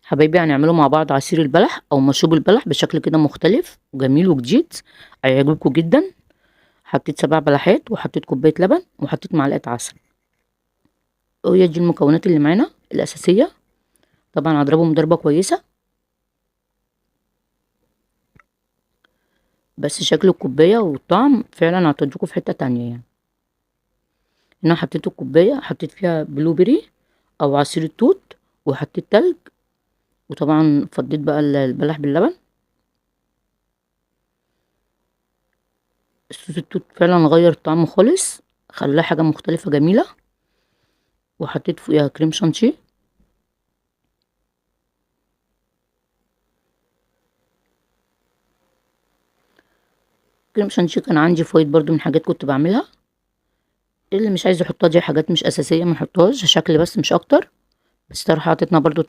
حبايبي هنعمله مع بعض عصير البلح او مشروب البلح بشكل كده مختلف وجميل وجديد، هيعجبكم جدا. حطيت 7 بلحات وحطيت كوبايه لبن وحطيت معلقه عسل، وهي دي المكونات اللي معانا الاساسيه. طبعا هضربهم ضربه كويسه. بس شكل الكوبايه والطعم فعلا هتوديكوا في حته تانية يعني. هنا حطيت الكوبايه حطيت فيها بلو بيري او عصير التوت، وحطيت تلج، وطبعا فضيت بقى البلح باللبن. صوص التوت فعلا غير الطعم خالص، خلاه حاجه مختلفه جميله. وحطيت فوقيها كريم شانتيه. كريم شانتيه كان عندي فوائد برضو من حاجات كنت بعملها. اللي مش عايز يحطها دي حاجات مش اساسيه ما نحطهاش، شكل بس مش اكتر. بس صراحه عطتنا برضو طعم.